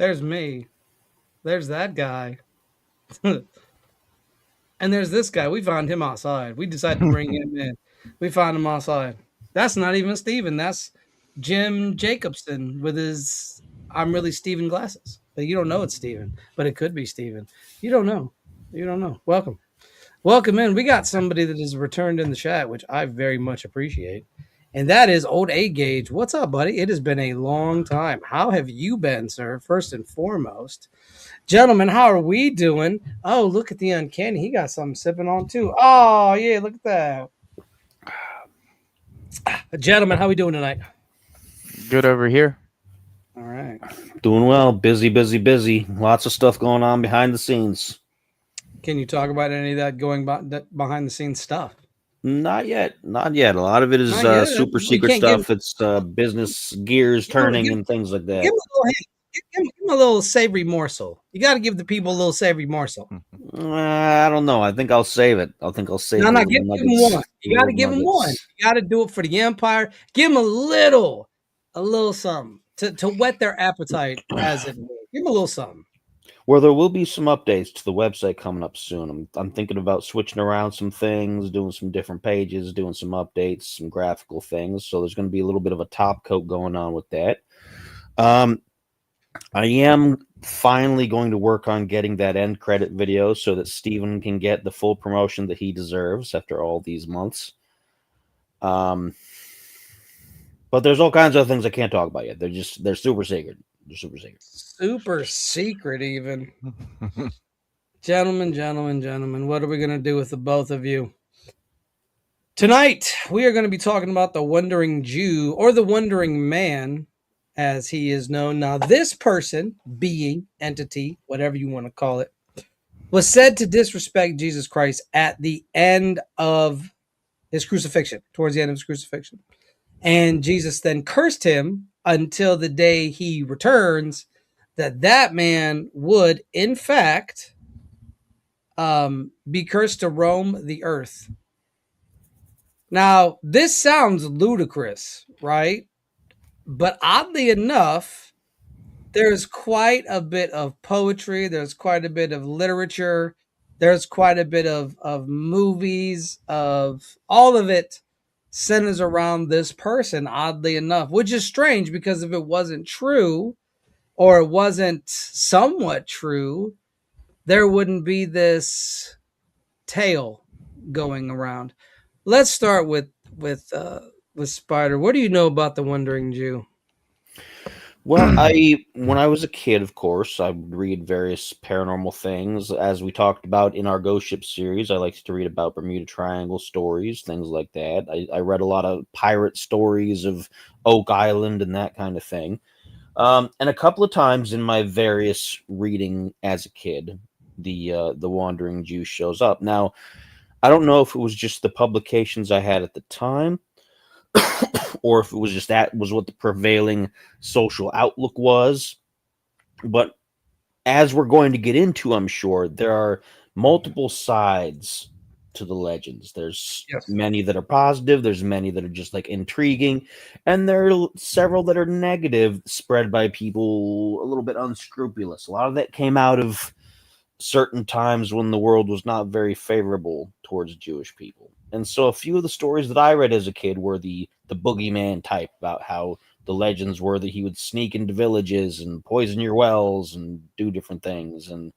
There's me. There's that guy. And there's this guy. We found him outside. We decided to bring him in. We found him outside. That's not even Steven. That's Jim Jacobson with his I'm really Steven glasses. But you don't know it's Steven. But it could be Steven. You don't know. You don't know. Welcome. Welcome in. We got somebody that has returned in the chat, which I very much appreciate. And that is Old A Gauge. What's up, buddy? It has been a long time. How have you been, sir? First and foremost. Gentlemen, how are we doing? Oh, look at the Uncanny. He got something sipping on too. Oh, yeah, look at that. Gentlemen, how are we doing tonight? Good over here. All right. Doing well. Busy, busy, busy. Lots of stuff going on behind the scenes. Can you talk about any of that going behind the scenes stuff? Not yet. Not yet. A lot of it is super secret stuff. It's business gears turning and things like that. Give him a little savory morsel. You got to give the people a little savory morsel. I don't know. I think I'll save it. I think I'll save it. No, give him one. You got to give him one. You got to do it for the Empire. Give him a little something to whet their appetite, as it were. Give him a little something. Well, there will be some updates to the website coming up soon. I'm thinking about switching around some things, doing some different pages, doing some updates, some graphical things. So there's going to be a little bit of a top coat going on with that. I am finally going to work on getting that end credit video so that Steven can get the full promotion that he deserves after all these months. But there's all kinds of things I can't talk about yet. They're super secret. They're super secret. Super secret, even. Gentlemen, what are we going to do with the both of you? Tonight, we are going to be talking about the Wandering Jew, or the Wandering Man, as he is known. Now, this person, being, entity, whatever you want to call it, was said to disrespect Jesus Christ at the end of his crucifixion, towards the end of his crucifixion. And Jesus then cursed him until the day he returns, that man would, in fact, be cursed to roam the earth. Now, this sounds ludicrous, right? But oddly enough, there's quite a bit of poetry. There's quite a bit of literature. There's quite a bit of movies, of all of it centers around this person, oddly enough, which is strange because if it wasn't true, or it wasn't somewhat true, there wouldn't be this tale going around. Let's start with Spider. What do you know about the Wandering Jew? Well, when I was a kid, of course, I would read various paranormal things. As we talked about in our Ghost Ship series, I liked to read about Bermuda Triangle stories, things like that. I read a lot of pirate stories of Oak Island and that kind of thing. And a couple of times in my various reading as a kid, the Wandering Jew shows up. Now, I don't know if it was just the publications I had at the time, or if it was just that was what the prevailing social outlook was. But as we're going to get into, I'm sure, there are multiple sides to the legends. There's many that are positive, there's many that are just like intriguing, and there are several that are negative, spread by people a little bit unscrupulous. A lot of that came out of certain times when the world was not very favorable towards Jewish people. And so a few of the stories that I read as a kid were the boogeyman type, about how the legends were that he would sneak into villages and poison your wells and do different things. And,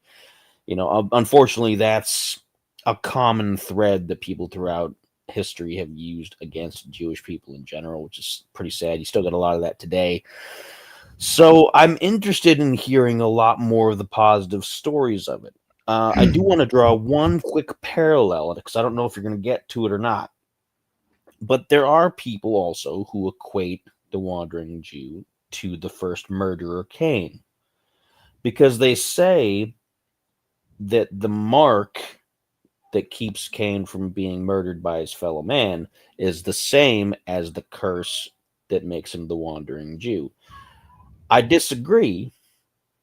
you know, unfortunately, that's a common thread that people throughout history have used against Jewish people in general, which is pretty sad. You still got a lot of that today. So I'm interested in hearing a lot more of the positive stories of it. I do want to draw one quick parallel, because I don't know if you're going to get to it or not. But there are people also who equate the Wandering Jew to the first murderer, Cain, because they say that the mark that keeps Cain from being murdered by his fellow man is the same as the curse that makes him the Wandering Jew. I disagree.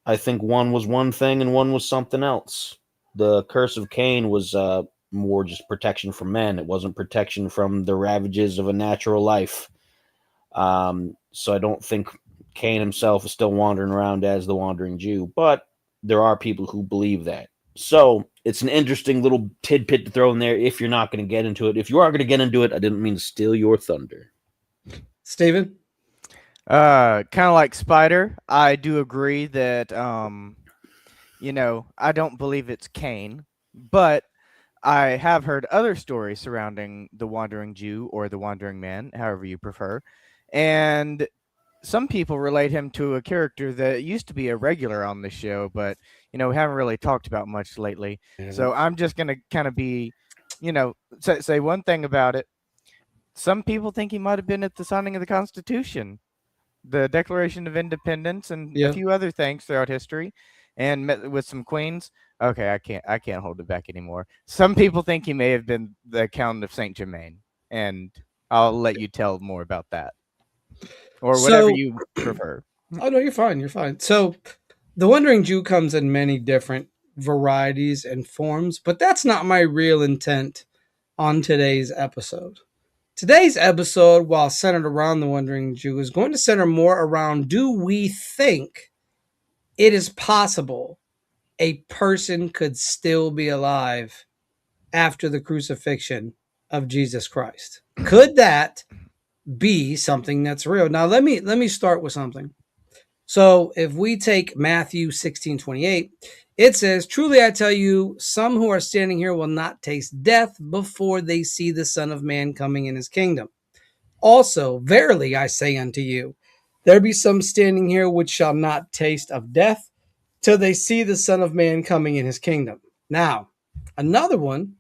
I think one was one thing and one was something else. The curse of Cain was more just protection from men. It wasn't protection from the ravages of a natural life. So I don't think Cain himself is still wandering around as the wandering Jew, but there are people who believe that. So it's an interesting little tidbit to throw in there if you're not going to get into it. If you are going to get into it, I didn't mean to steal your thunder. Steven? Kind of like Spider, I do agree that I don't believe it's Cain, but I have heard other stories surrounding the wandering Jew or the wandering man, however you prefer, and some people relate him to a character that used to be a regular on the show, but we haven't really talked about much lately. So I'm just gonna kind of be, say one thing about it. Some people think he might have been at the signing of the Constitution, the Declaration of Independence, and a Yeah. few other things throughout history, and met with some queens. Okay, I can't hold it back anymore. Some people think he may have been the Count of Saint Germain, and I'll let you tell more about that, or whatever So, you prefer. oh no, you're fine. You're fine. So, the Wandering Jew comes in many different varieties and forms, but that's not my real intent on today's episode. Today's episode, while centered around the Wandering Jew, is going to center more around, do we think it is possible a person could still be alive after the crucifixion of Jesus Christ? Could that be something that's real? Now let me start with something. So if we take Matthew 16:28, it says, "Truly I tell you, some who are standing here will not taste death before they see the Son of Man coming in his kingdom. Also, verily I say unto you, there be some standing here which shall not taste of death till they see the Son of Man coming in his kingdom." Now, another one,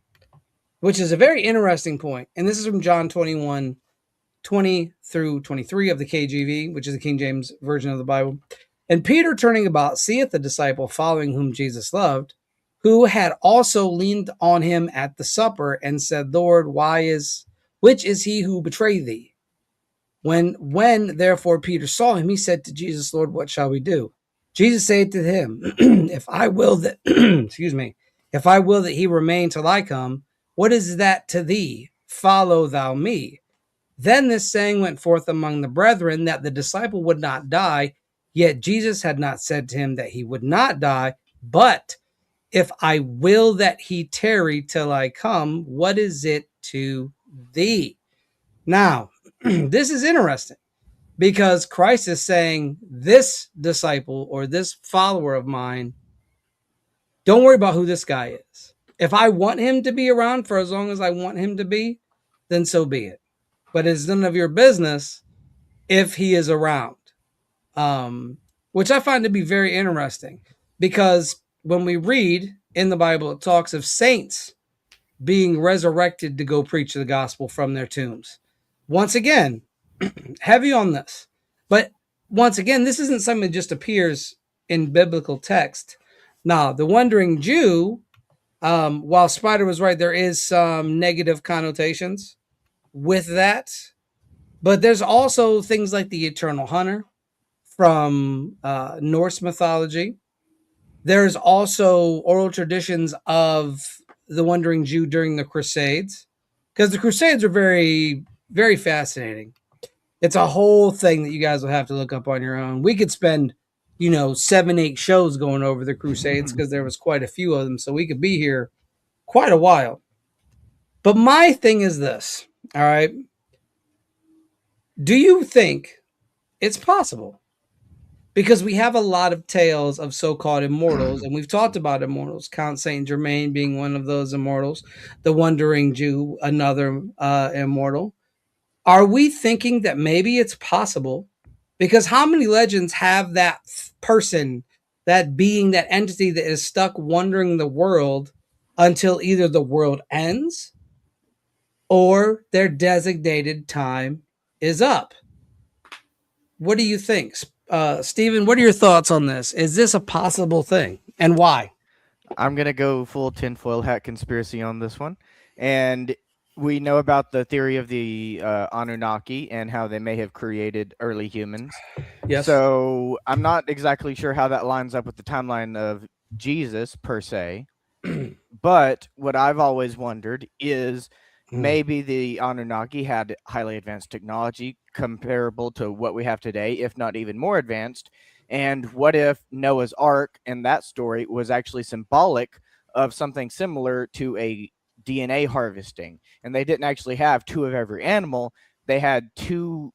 which is a very interesting point, and this is from John 21:20 through 23 of the KJV, which is the King James Version of the Bible. "And Peter, turning about, seeth the disciple following whom Jesus loved, who had also leaned on him at the supper, and said, Lord, which is he who betrayed thee? When therefore Peter saw him, he said to Jesus, Lord, what shall we do? Jesus said to him, if I will that, excuse me, if I will that he remain till I come, what is that to thee? Follow thou me. Then this saying went forth among the brethren, that the disciple would not die. Yet Jesus had not said to him that he would not die, but if I will that he tarry till I come, what is it to thee? Now, this is interesting because Christ is saying, this disciple or this follower of mine, don't worry about who this guy is. If I want him to be around for as long as I want him to be, then so be it. But it's none of your business if he is around, which I find to be very interesting because when we read in the Bible, it talks of saints being resurrected to go preach the gospel from their tombs. Once again, heavy on this. But once again, this isn't something that just appears in biblical text. Now, the Wandering Jew, while Spider was right, there is some negative connotations with that. But there's also things like the Eternal Hunter from Norse mythology. There's also oral traditions of the Wandering Jew during the Crusades, because the Crusades are very, very fascinating. It's a whole thing that you guys will have to look up on your own. We could spend, 7, 8 shows going over the Crusades because there was quite a few of them. So we could be here quite a while. But my thing is this, all right? Do you think it's possible? Because we have a lot of tales of so-called immortals, and we've talked about immortals. Count Saint Germain being one of those immortals, the Wandering Jew, another immortal. Are we thinking that maybe it's possible? Because how many legends have that person, that being, that entity that is stuck wandering the world until either the world ends or their designated time is up? What do you think? Steven, what are your thoughts on this? Is this a possible thing, and why? I'm gonna go full tinfoil hat conspiracy on this one, and we know about the theory of the Anunnaki and how they may have created early humans. Yes. So I'm not exactly sure how that lines up with the timeline of Jesus per se, but what I've always wondered is, maybe the Anunnaki had highly advanced technology comparable to what we have today, if not even more advanced. And what if Noah's Ark in that story was actually symbolic of something similar to a DNA harvesting? And they didn't actually have two of every animal, they had two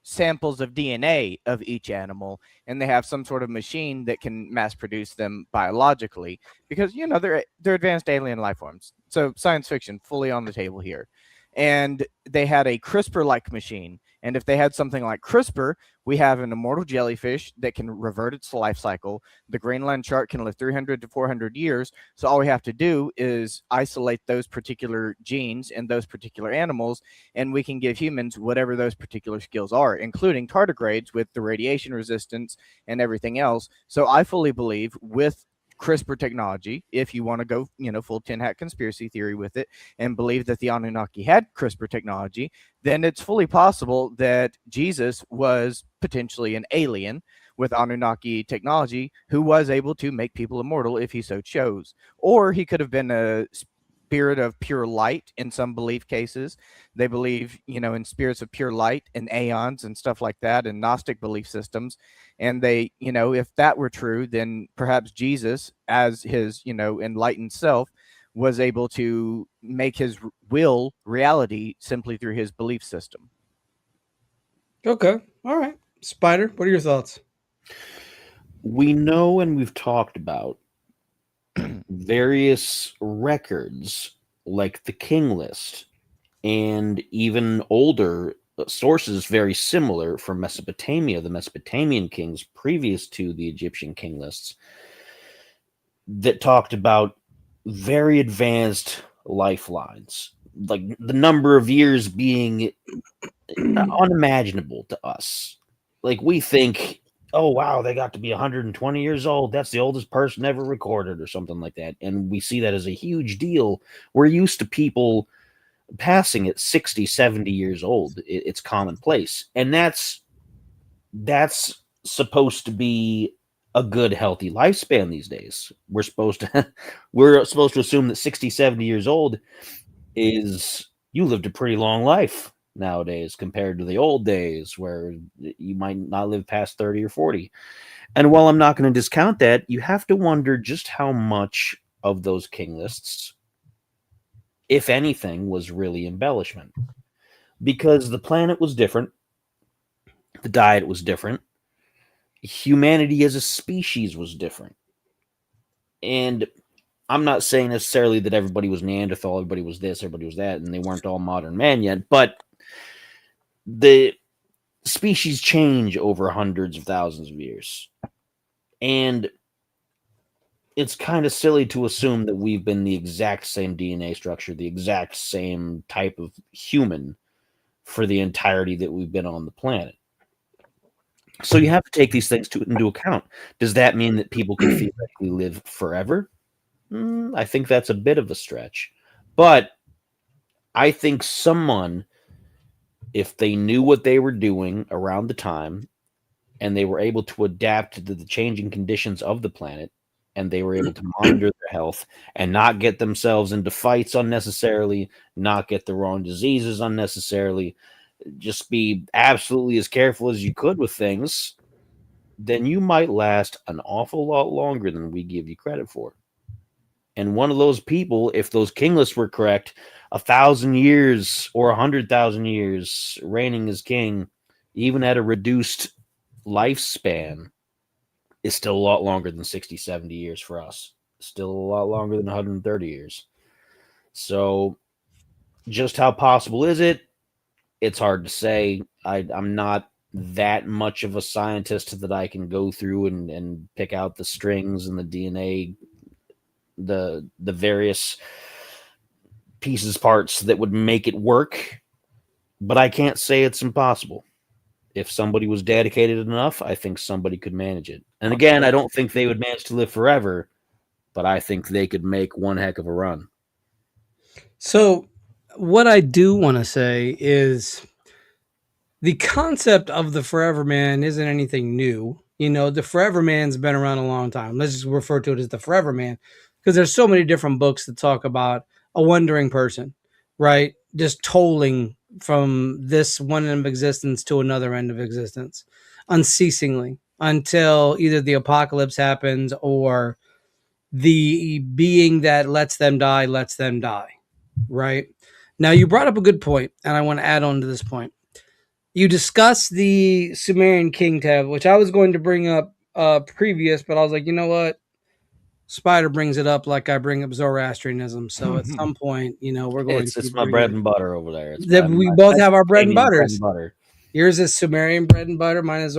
samples of DNA of each animal, and they have some sort of machine that can mass produce them biologically because they're advanced alien life forms. So science fiction fully on the table here. And they had a CRISPR-like machine. And if they had something like CRISPR, we have an immortal jellyfish that can revert its life cycle. The Greenland shark can live 300 to 400 years. So all we have to do is isolate those particular genes in those particular animals, and we can give humans whatever those particular skills are, including tardigrades with the radiation resistance and everything else. So I fully believe with CRISPR technology, if you want to go, full tin hat conspiracy theory with it and believe that the Anunnaki had CRISPR technology, then it's fully possible that Jesus was potentially an alien with Anunnaki technology who was able to make people immortal if he so chose. Or he could have been a spirit of pure light in some belief cases. They believe, in spirits of pure light and aeons and stuff like that, and Gnostic belief systems. And they, if that were true, then perhaps Jesus, as his, enlightened self, was able to make his will reality simply through his belief system. Okay. All right. Spider, what are your thoughts? We know and we've talked about various records like the King List and even older sources very similar from Mesopotamia, the Mesopotamian kings previous to the Egyptian king lists, that talked about very advanced lifelines, like the number of years being unimaginable to us. Like we think, oh wow, they got to be 120 years old. That's the oldest person ever recorded or something like that. And we see that as a huge deal. We're used to people passing at 60, 70 years old. It's commonplace. And that's supposed to be a good, healthy lifespan these days. We're supposed to assume that 60, 70 years old is you lived a pretty long life nowadays compared to the old days where you might not live past 30 or 40. And while I'm not going to discount that, you have to wonder just how much of those king lists, if anything, was really embellishment. Because the planet was different, the diet was different, humanity as a species was different. And I'm not saying necessarily that everybody was Neanderthal, everybody was this, everybody was that, and they weren't all modern man yet, but the species change over hundreds of thousands of years. And it's kind of silly to assume that we've been the exact same DNA structure, the exact same type of human for the entirety that we've been on the planet. So you have to take these things into account. Does that mean that people can theoretically live forever? I think that's a bit of a stretch. But I think someone, if they knew what they were doing around the time and they were able to adapt to the changing conditions of the planet, and they were able to monitor their health and not get themselves into fights unnecessarily, not get the wrong diseases unnecessarily, just be absolutely as careful as you could with things, then you might last an awful lot longer than we give you credit for. And one of those people, if those king lists were correct, 1,000 years or 100,000 years reigning as king, even at a reduced lifespan, is still a lot longer than 60, 70 years for us. Still a lot longer than 130 years. So just how possible is it? It's hard to say. I'm not that much of a scientist that I can go through and pick out the strings and the DNA, the various pieces, parts that would make it work. But I can't say it's impossible. If somebody was dedicated enough, I think somebody could manage it. And again, I don't think they would manage to live forever, but I think they could make one heck of a run. So, what I do want to say is the concept of the Forever Man isn't anything new. The Forever Man's been around a long time. Let's just refer to it as the Forever Man because there's so many different books that talk about a wandering person, right? just tolling from this one end of existence to another end of existence unceasingly until either the apocalypse happens or the being that lets them die, right? Now, you brought up a good point, and I want to add on to this point. You discussed the Sumerian king tab, which I was going to bring up previous, but I was like, you know what? Spider brings it up like I bring up Zoroastrianism. So at some point, we're going It's to my bring bread it. and butter over there. It's That we both have our bread and Mesopotamian butters. butter. Yours is Sumerian bread and butter. Mine is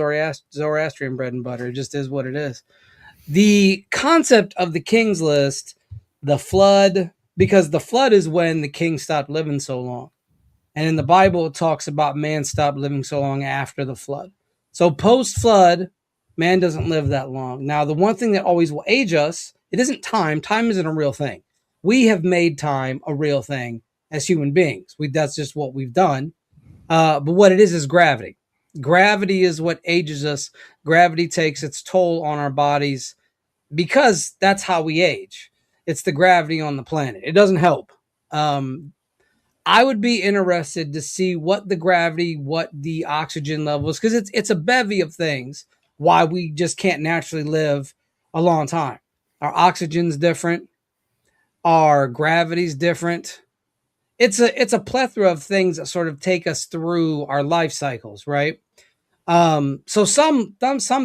Zoroastrian bread and butter. It just is what it is. The concept of the king's list, the flood, because the flood is when the king stopped living so long. And in the Bible, it talks about man stopped living so long after the flood. So post-flood, man doesn't live that long. Now, the one thing that always will age us, it isn't time. Time isn't a real thing. We have made time a real thing as human beings. That's just what we've done. But what it is gravity. Gravity is what ages us. Gravity takes its toll on our bodies because that's how we age. It's the gravity on the planet. It doesn't help. I would be interested to see what the gravity, what the oxygen levels, because it's a bevy of things why we just can't naturally live a long time. Our oxygen's different, our gravity's different. It's a plethora of things that sort of take us through our life cycles, right? So some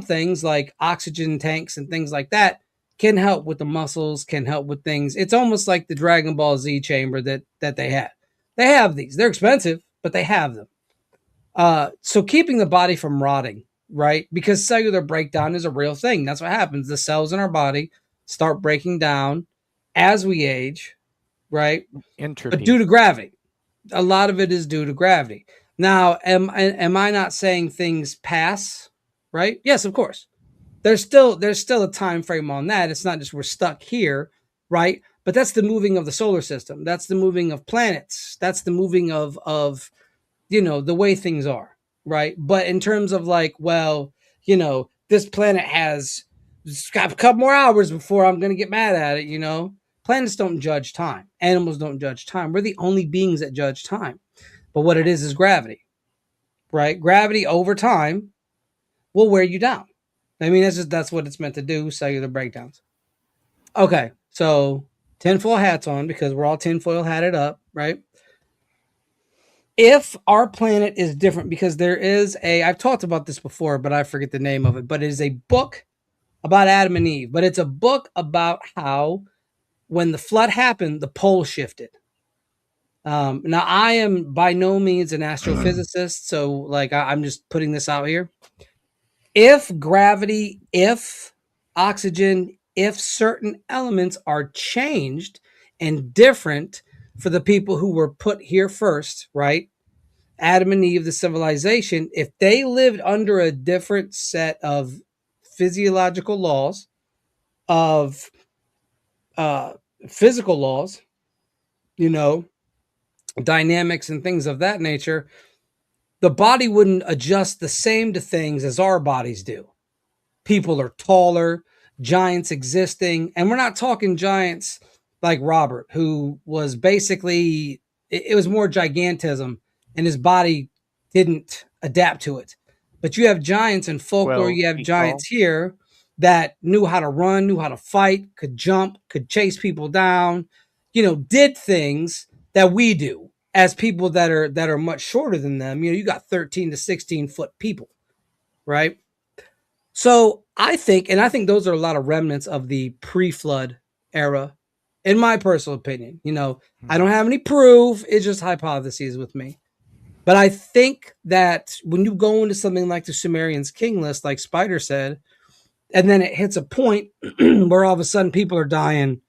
things like oxygen tanks and things like that can help with the muscles, can help with things. It's almost like the Dragon Ball Z chamber that they had. They have these. They're expensive, but they have them. So keeping the body from rotting, right? Because cellular breakdown is a real thing. That's what happens. The cells in our body start breaking down as we age, right? Entropy. But due to gravity. A lot of it is due to gravity. Now, am I not saying things pass, right? Yes, of course. There's still a time frame on that. It's not just we're stuck here, right? But that's the moving of the solar system. That's the moving of planets. That's the moving of the way things are, right? But in terms of like, well, this planet has got a couple more hours before I'm going to get mad at it, Planets don't judge time. Animals don't judge time. We're the only beings that judge time. But what it is gravity, right? Gravity over time will wear you down. I mean, that's what it's meant to do, cellular breakdowns. Okay, so tinfoil hats on because we're all tinfoil hatted up, right? If our planet is different, because there is I've talked about this before, but I forget the name of it, but it is a book about Adam and Eve, but it's a book about how when the flood happened, the pole shifted. Now, I am by no means an astrophysicist, so like I'm just putting this out here. If gravity, if oxygen, if certain elements are changed and different for the people who were put here first, right? Adam and Eve, the civilization, if they lived under a different set of physiological laws, of physical laws, dynamics and things of that nature, the body wouldn't adjust the same to things as our bodies do. People are taller, giants existing, and we're not talking giants like Robert, who was basically, it was more gigantism, and his body didn't adapt to it. But you have giants in folklore, you have giants here that knew how to run, knew how to fight, could jump, could chase people down, did things that we do as people that are much shorter than them. You got 13 to 16 foot people, right? So I think those are a lot of remnants of the pre-flood era, in my personal opinion. I don't have any proof. It's just hypotheses with me. But I think that when you go into something like the Sumerians king list, like Spider said, and then it hits a point where all of a sudden people are dying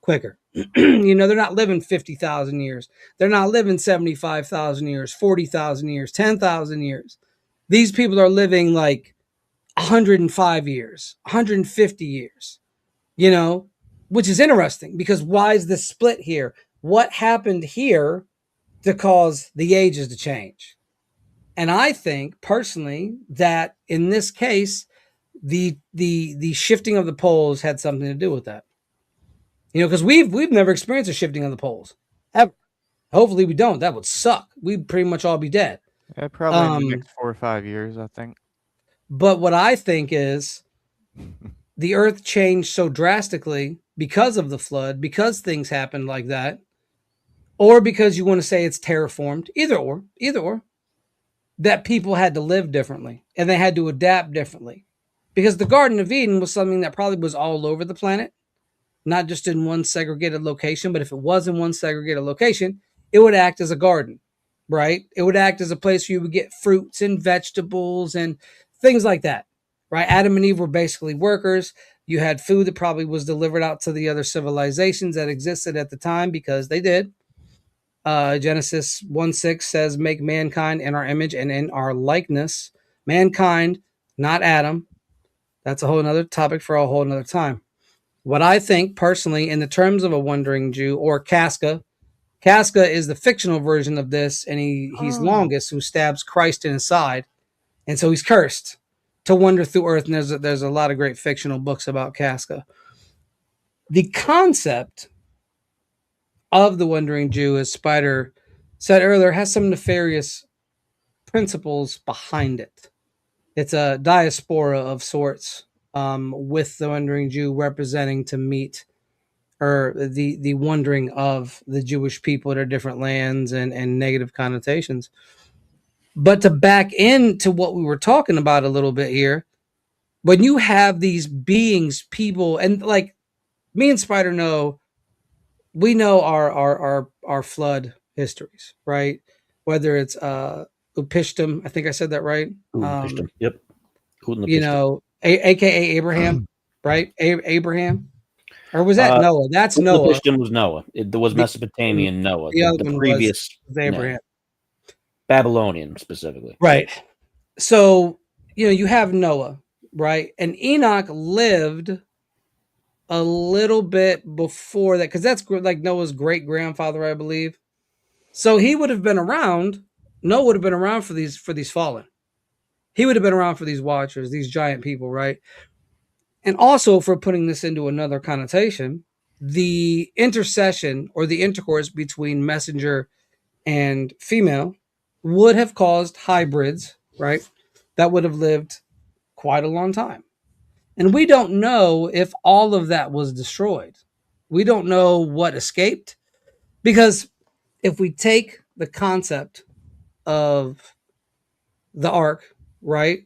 quicker. They're not living 50,000 years. They're not living 75,000 years, 40,000 years, 10,000 years. These people are living like 105 years, 150 years, which is interesting because why is this split here? What happened here to cause the ages to change? And I think personally that in this case, the shifting of the poles had something to do with that. Because we've never experienced a shifting of the poles ever. Hopefully we don't. That would suck. We'd pretty much all be dead. Probably in the Um, next 4 or 5 years, I think. but what I think is the earth changed so drastically because of the flood, because things happened like that, or because you want to say it's terraformed, either or, that people had to live differently and they had to adapt differently. Because the Garden of Eden was something that probably was all over the planet, not just in one segregated location, but if it was in one segregated location, it would act as a garden, right? It would act as a place where you would get fruits and vegetables and things like that, right? Adam and Eve were basically workers. You had food that probably was delivered out to the other civilizations that existed at the time because they did. Genesis 1:6 says, make mankind in our image and in our likeness. Mankind, not Adam. That's a whole nother topic for a whole nother time. What I think personally, in the terms of a wandering Jew or Casca, Casca is the fictional version of this, and he's Longus, who stabs Christ in his side, and so he's cursed to wander through Earth. And there's a lot of great fictional books about Casca. The concept of the wandering Jew, as Spider said earlier, has some nefarious principles behind it. It's a diaspora of sorts, with the wandering Jew representing to meet or the wandering of the Jewish people to different lands and negative connotations. But to back into what we were talking about a little bit here, when you have these beings, people, and like me and Spider know, we know our flood histories, right? Whether it's Upishtim, I think I said that right. Yep. You know, aka Abraham, right? Abraham. Or was that Noah? That's Noah. Upishtim was Noah. There was Mesopotamian Noah. The other the one previous was Abraham. Babylonian specifically. Right. So, you have Noah, right? And Enoch lived a little bit before that, because that's like Noah's great grandfather, I believe. So he would have been around. Noah would have been around for these fallen. He would have been around for these watchers, these giant people, right? And also, for putting this into another connotation, the intercession or the intercourse between messenger and female would have caused hybrids, right? That would have lived quite a long time. And we don't know if all of that was destroyed. We don't know what escaped, because if we take the concept of the ark, right?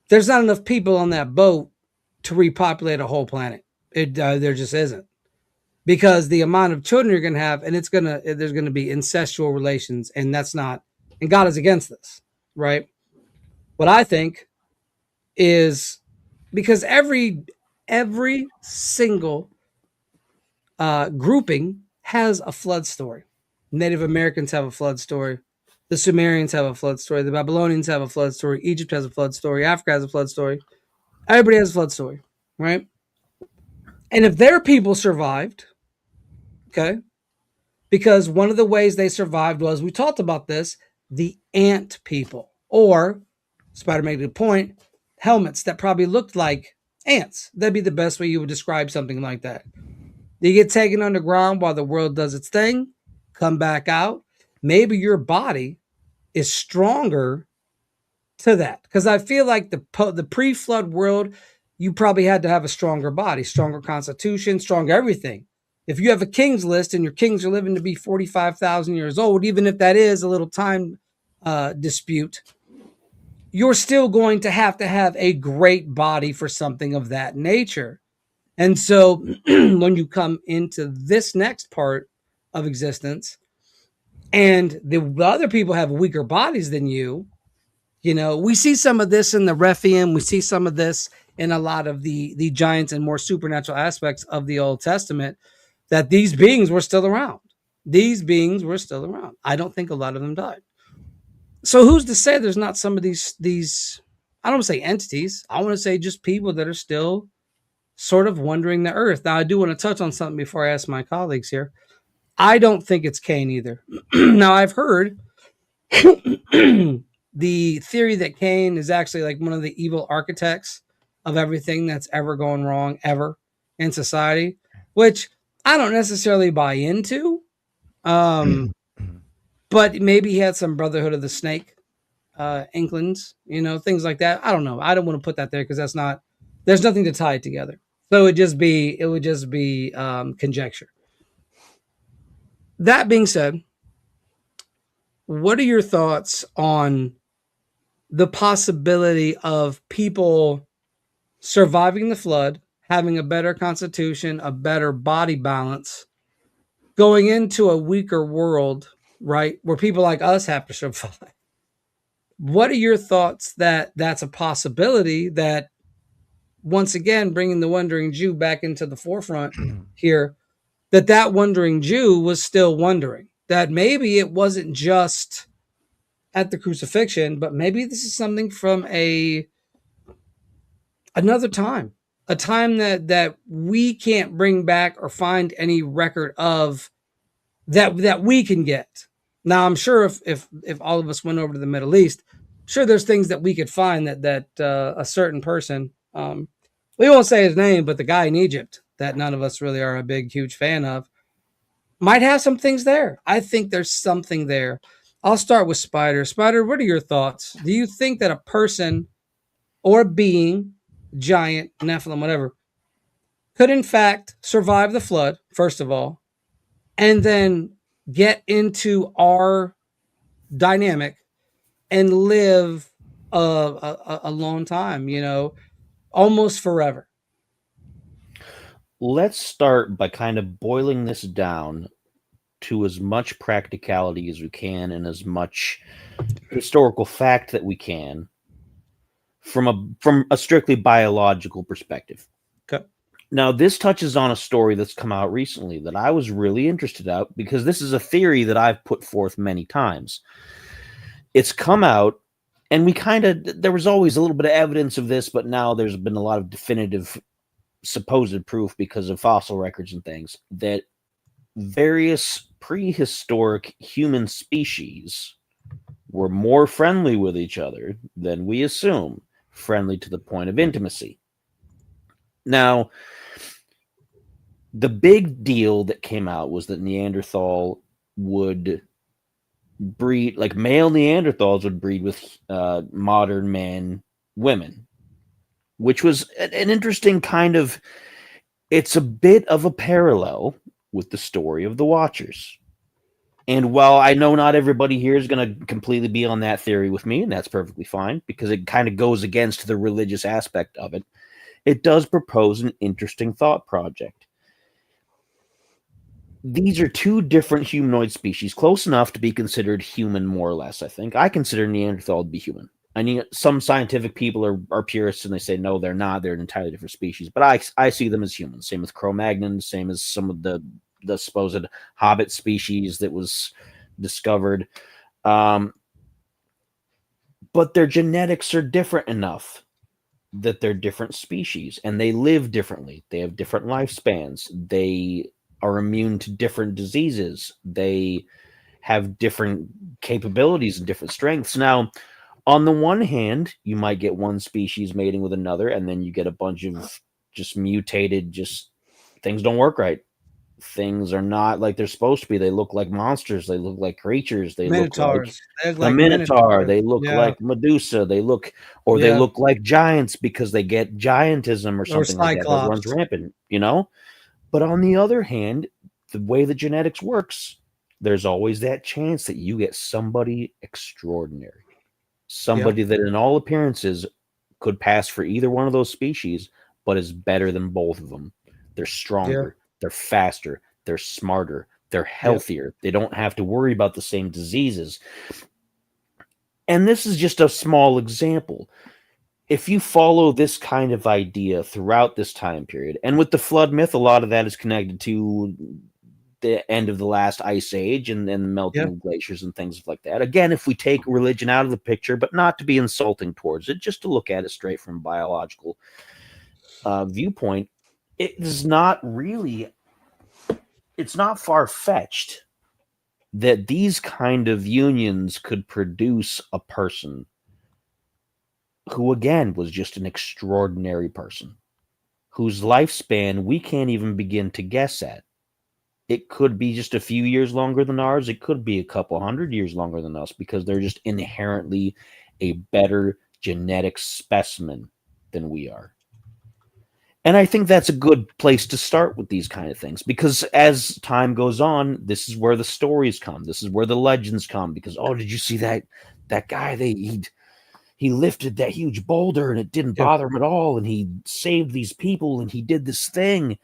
There's not enough people on that boat to repopulate a whole planet. There just isn't, because the amount of children you're going to have, and there's going to be incestual relations, and that's not, and God is against this, right? What I think is, because every single grouping has a flood story. Native Americans have a flood story. The Sumerians have a flood story. The Babylonians have a flood story. Egypt has a flood story. Africa has a flood story. Everybody has a flood story, right? And if their people survived, okay, because one of the ways they survived was, we talked about this, the ant people, or Spider made a point, helmets that probably looked like ants. That'd be the best way you would describe something like that. You get taken underground while the world does its thing, come back out. Maybe your body is stronger to that, because I feel like the pre-flood world, you probably had to have a stronger body, stronger constitution, stronger everything. If you have a king's list and your kings are living to be 45,000 years old, even if that is a little time dispute, you're still going to have a great body for something of that nature. And so when you come into this next part of existence, and the other people have weaker bodies than you, we see some of this in the Rephaim. We see some of this in a lot of the giants and more supernatural aspects of the Old Testament, that these beings were still around. These beings were still around. I don't think a lot of them died. So who's to say there's not some of these, I don't want to say entities, I want to say just people that are still sort of wandering the earth. Now, I do want to touch on something before I ask my colleagues here. I don't think it's Cain either. Now, I've heard the theory that Cain is actually like one of the evil architects of everything that's ever gone wrong ever in society, which I don't necessarily buy into. But maybe he had some Brotherhood of the Snake inklings, things like that. I don't know. I don't want to put that there because that's not. There's nothing to tie it together. So it would just be conjecture. That being said, what are your thoughts on the possibility of people surviving the flood, having a better constitution, a better body balance, going into a weaker world, right, where people like us have to survive? What are your thoughts that that's a possibility that, once again, bringing the Wandering Jew back into the forefront here, that Wandering Jew was still wondering, that maybe it wasn't just at the crucifixion, but maybe this is something from another time, a time that we can't bring back or find any record of, that we can get. Now, I'm sure if all of us went over to the Middle East, sure there's things that we could find that a certain person, we won't say his name, but the guy in Egypt that none of us really are a big huge fan of, might have some things there. I think there's something there. I'll start with Spider. Spider, what are your thoughts? Do you think that a person or a being, giant, Nephilim, whatever, could in fact survive the flood, first of all, and then get into our dynamic and live a long time, almost forever? Let's start by kind of boiling this down to as much practicality as we can and as much historical fact that we can from a strictly biological perspective. Okay. Now, this touches on a story that's come out recently that I was really interested in, because this is a theory that I've put forth many times. It's come out, and there was always a little bit of evidence of this, but now there's been a lot of definitive supposed proof because of fossil records and things that various prehistoric human species were more friendly with each other than we assume, friendly to the point of intimacy. Now, the big deal that came out was that Neanderthal would breed, like male Neanderthals would breed with modern man women, which was an interesting kind of, it's a bit of a parallel with the story of the Watchers. And while I know not everybody here is going to completely be on that theory with me, and that's perfectly fine, because it kind of goes against the religious aspect of it, it does propose an interesting thought project. These are two different humanoid species, close enough to be considered human, more or less, I think. I consider Neanderthal to be human. I mean, some scientific people are purists and they say, no, they're not. They're an entirely different species. But I see them as humans. Same with Cro-Magnons, same as some of the supposed hobbit species that was discovered. But their genetics are different enough that they're different species, and they live differently. They have different lifespans. They are immune to different diseases. They have different capabilities and different strengths. Now, on the one hand, you might get one species mating with another, and then you get a bunch of just mutated, just things don't work right. Things are not like they're supposed to be. They look like monsters. They look like creatures. They Minotaurs. look like the Minotaur. They look Yeah. like Medusa. They look like giants because they get giantism or something like that runs rampant, But on the other hand, the way the genetics works, there's always that chance that you get somebody extraordinary. Somebody that in all appearances could pass for either one of those species, but is better than both of them. They're stronger, they're faster, they're smarter, they're healthier. They don't have to worry about the same diseases. And this is just a small example. If you follow this kind of idea throughout this time period, and with the flood myth, a lot of that is connected to the end of the last ice age and the melting of glaciers and things like that. Again, if we take religion out of the picture, but not to be insulting towards it, just to look at it straight from a biological viewpoint, it's not far-fetched that these kind of unions could produce a person who, again, was just an extraordinary person, whose lifespan we can't even begin to guess at. It could be just a few years longer than ours. It could be a couple hundred years longer than us because they're just inherently a better genetic specimen than we are. And I think that's a good place to start with these kind of things because as time goes on, this is where the stories come. This is where the legends come because oh, did you see that guy he lifted that huge boulder and it didn't Yeah. bother him at all and he saved these people and he did this thing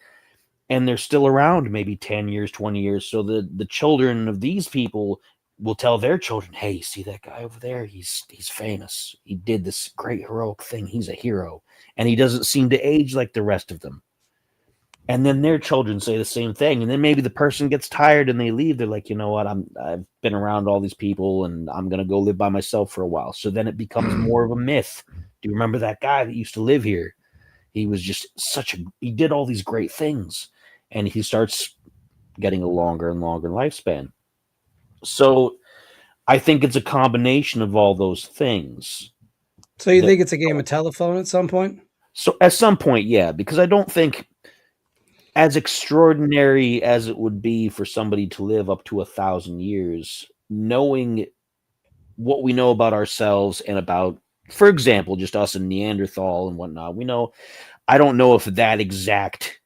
and they're still around maybe 10 years, 20 years. So the children of these people will tell their children, hey, you see that guy over there? He's famous. He did this great heroic thing. He's a hero. And he doesn't seem to age like the rest of them. And then their children say the same thing. And then maybe the person gets tired and they leave. They're like, you know what? I've been around all these people and I'm going to go live by myself for a while. So then it becomes more of a myth. Do you remember that guy that used to live here? He was just he did all these great things. And he starts getting a longer and longer lifespan. So I think it's a combination of all those things. So you think it's a game of telephone at some point? So at some point, yeah, because I don't think as extraordinary as it would be for somebody to live up to 1,000 years, knowing what we know about ourselves and about, for example, just us and Neanderthal and whatnot, I don't know if that exact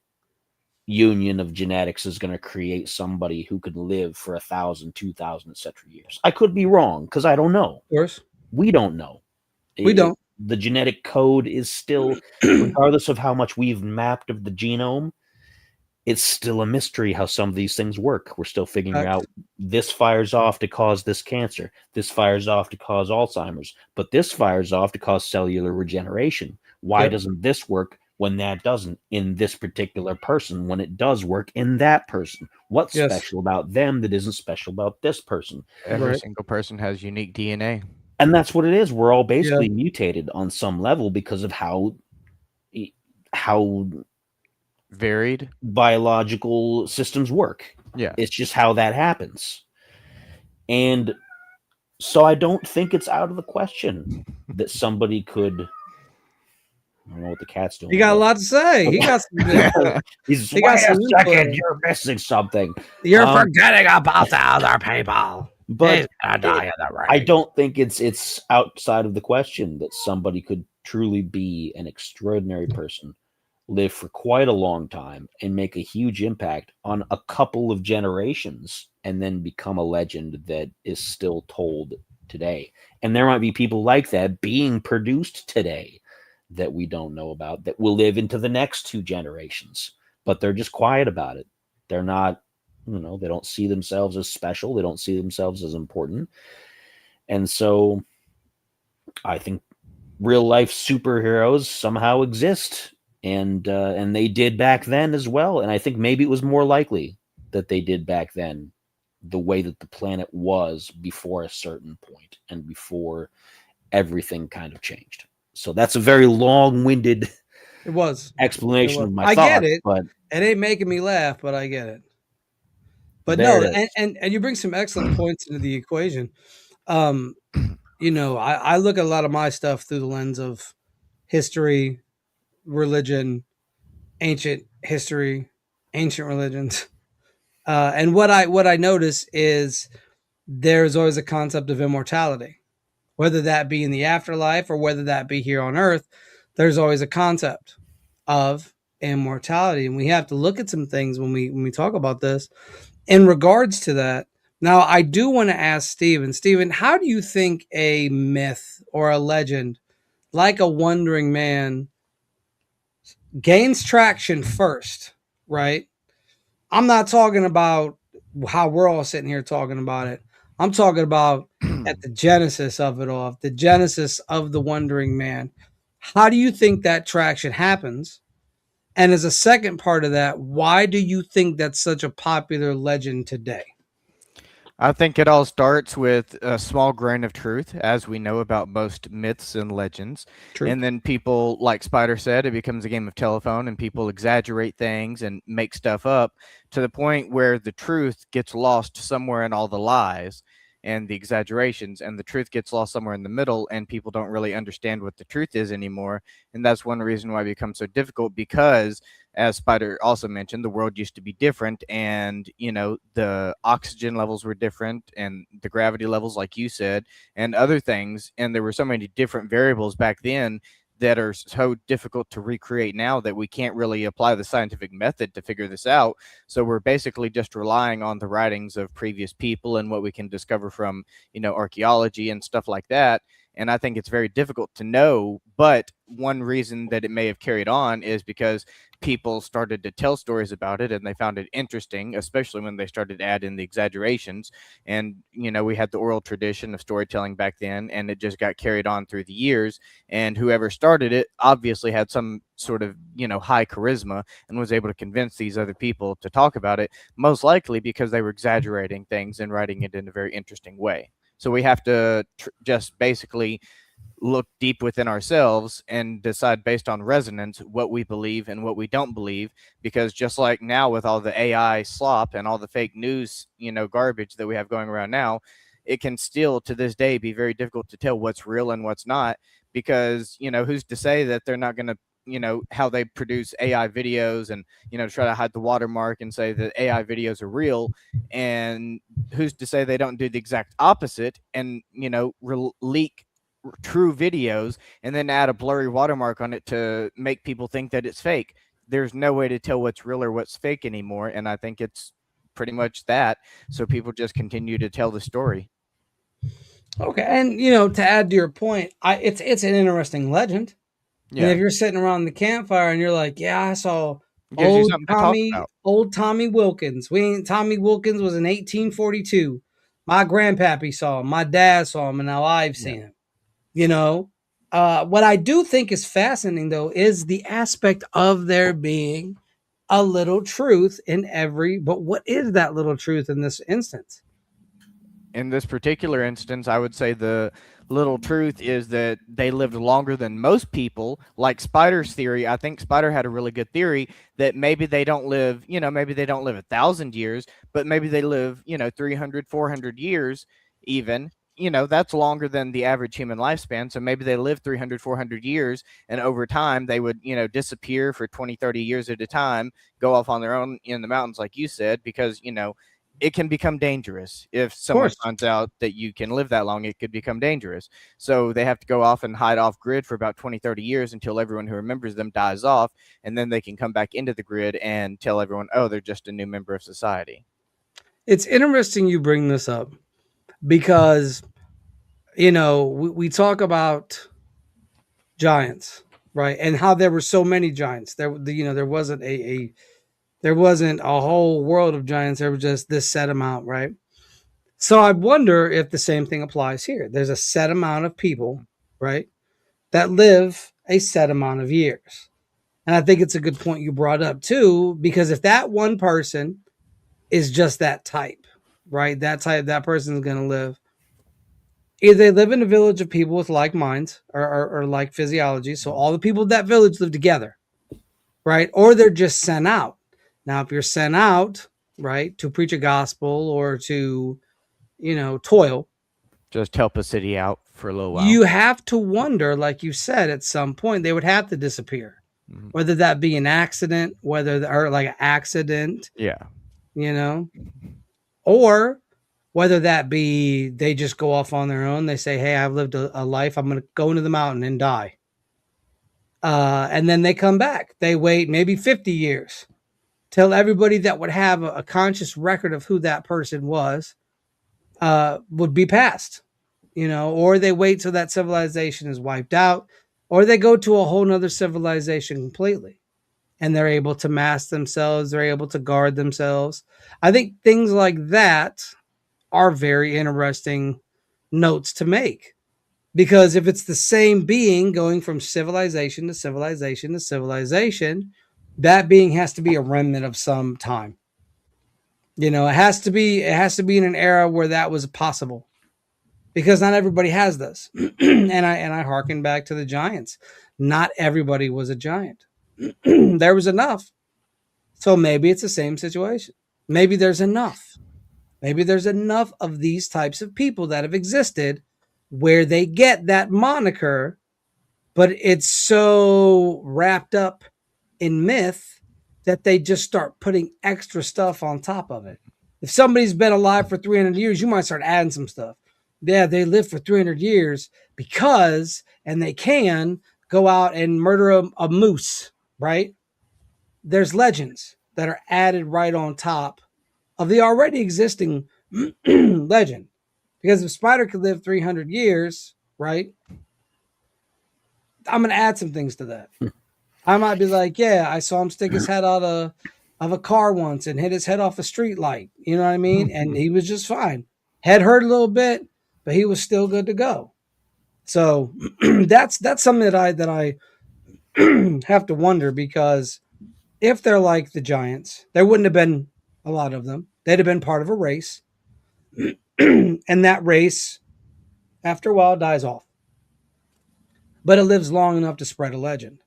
union of genetics is going to create somebody who could live for 1,000, 2,000, etc. years. I could be wrong because I don't know. Of course. We don't know. We don't. The genetic code is still, regardless of how much we've mapped of the genome, it's still a mystery how some of these things work. We're still figuring out this fires off to cause this cancer. This fires off to cause Alzheimer's. But this fires off to cause cellular regeneration. Why doesn't this work when that doesn't in this particular person when it does work in that person? What's special about them that isn't special about this person? Every single person has unique DNA. And that's what it is. We're all basically mutated on some level because of how varied biological systems work. Yeah. It's just how that happens. And so I don't think it's out of the question that somebody could. I don't know what the cat's doing. He got a lot to say. He got some. He's he got some second. You're missing something. You're forgetting about the other people. But I don't think it's outside of the question that somebody could truly be an extraordinary person, live for quite a long time, and make a huge impact on a couple of generations, and then become a legend that is still told today. And there might be people like that being produced today that we don't know about that will live into the next 2 generations, but they're just quiet about it. They're not, they don't see themselves as special. They don't see themselves as important. And so I think real life superheroes somehow exist, and they did back then as well. And I think maybe it was more likely that they did back then, the way that the planet was before a certain point and before everything kind of changed. So that's a very long-winded explanation of my thoughts. I get it. But it ain't making me laugh, but I get it. But no, and you bring some excellent points into the equation. I look at a lot of my stuff through the lens of history, religion, ancient history, ancient religions. And what I notice is there's always a concept of immortality, whether that be in the afterlife or whether that be here on Earth. There's always a concept of immortality, and we have to look at some things when we talk about this in regards to that. Now, I do want to ask Steven, how do you think a myth or a legend like a Wandering Man gains traction first, right? I'm not talking about how we're all sitting here talking about it. I'm talking about at the genesis of it all, the genesis of the Wandering Man. How do you think that traction happens? And as a second part of that, why do you think that's such a popular legend today? I think it all starts with a small grain of truth, as we know about most myths and legends. True. And then people, like Spider said, it becomes a game of telephone, and people exaggerate things and make stuff up to the point where the truth gets lost somewhere in all the lies. and the exaggerations, and the truth gets lost somewhere in the middle, and people don't really understand what the truth is anymore. And that's one reason why it becomes so difficult, because as Spider also mentioned, the world used to be different, and the oxygen levels were different, and the gravity levels, like you said, and other things, and there were so many different variables back then that are so difficult to recreate now that we can't really apply the scientific method to figure this out. So we're basically just relying on the writings of previous people and what we can discover from, archaeology and stuff like that. And I think it's very difficult to know. But one reason that it may have carried on is because people started to tell stories about it and they found it interesting, especially when they started to add in the exaggerations. And, we had the oral tradition of storytelling back then, and it just got carried on through the years. And whoever started it obviously had some sort of, high charisma and was able to convince these other people to talk about it, most likely because they were exaggerating things and writing it in a very interesting way. So we have to just basically look deep within ourselves and decide based on resonance what we believe and what we don't believe. Because just like now with all the AI slop and all the fake news, garbage that we have going around now, it can still to this day be very difficult to tell what's real and what's not. Because, who's to say that they're not going to, how they produce AI videos and, try to hide the watermark and say that AI videos are real. And who's to say they don't do the exact opposite and, leak true videos and then add a blurry watermark on it to make people think that it's fake. There's no way to tell what's real or what's fake anymore. And I think it's pretty much that. So people just continue to tell the story. Okay, and to add to your point, it's an interesting legend. Yeah. And if you're sitting around the campfire and you're like, yeah, I saw old Tommy Wilkins. Tommy Wilkins was in 1842. My grandpappy saw him, my dad saw him, and now I've seen him. What I do think is fascinating though is the aspect of there being a little truth in but what is that little truth in this instance? In this particular instance, I would say the little truth is that they lived longer than most people. Like Spider's theory, I think Spider had a really good theory that maybe they don't live, maybe they don't live 1,000 years, but maybe they live, 300, 400 years even. That's longer than the average human lifespan. So maybe they live 300, 400 years, and over time they would, disappear for 20, 30 years at a time, go off on their own in the mountains, like you said, because, it can become dangerous. If someone finds out that you can live that long, it could become dangerous. So they have to go off and hide off grid for about 20, 30 years until everyone who remembers them dies off. And then they can come back into the grid and tell everyone, oh, they're just a new member of society. It's interesting you bring this up because, we talk about giants, right? And how there were so many giants. There wasn't there wasn't a whole world of giants. There was just this set amount, right? So I wonder if the same thing applies here. There's a set amount of people, right, that live a set amount of years. And I think it's a good point you brought up too, because if that one person is just that type, right, that person is going to live. Either they live in a village of people with like minds or like physiology. So all the people of that village live together, right? Or they're just sent out. Now, if you're sent out, right, to preach a gospel or to, toil, just help a city out for a little while, you have to wonder, like you said, at some point they would have to disappear, whether that be an accident, or like an accident, or whether that be they just go off on their own. They say, hey, I've lived a life. I'm going to go into the mountain and die. And then they come back. They wait maybe 50 years. Tell everybody that would have a conscious record of who that person was would be passed, or they wait till that civilization is wiped out, or they go to a whole nother civilization completely, and they're able to mask themselves. They're able to guard themselves. I think things like that are very interesting notes to make, because if it's the same being going from civilization to civilization to civilization, that being has to be a remnant of some time. It has to be in an era where that was possible, because not everybody has this. and I hearken back to the giants. Not everybody was a giant. There was enough. So maybe it's the same situation. Maybe there's enough. Maybe there's enough of these types of people that have existed where they get that moniker, but it's so wrapped up in myth that they just start putting extra stuff on top of it. If somebody's been alive for 300 years, you might start adding some stuff. Yeah, they lived for 300 years because, and they can go out and murder a moose, right? There's legends that are added right on top of the already existing legend. Because if Spider could live 300 years, right? I'm going to add some things to that. I might be like, yeah, I saw him stick his head out of a car once and hit his head off a street light. You know what I mean? And he was just fine. Head hurt a little bit, but he was still good to go. So that's something that I have to wonder, because if they're like the Giants, there wouldn't have been a lot of them. They'd have been part of a race. And that race, after a while, dies off. But it lives long enough to spread a legend.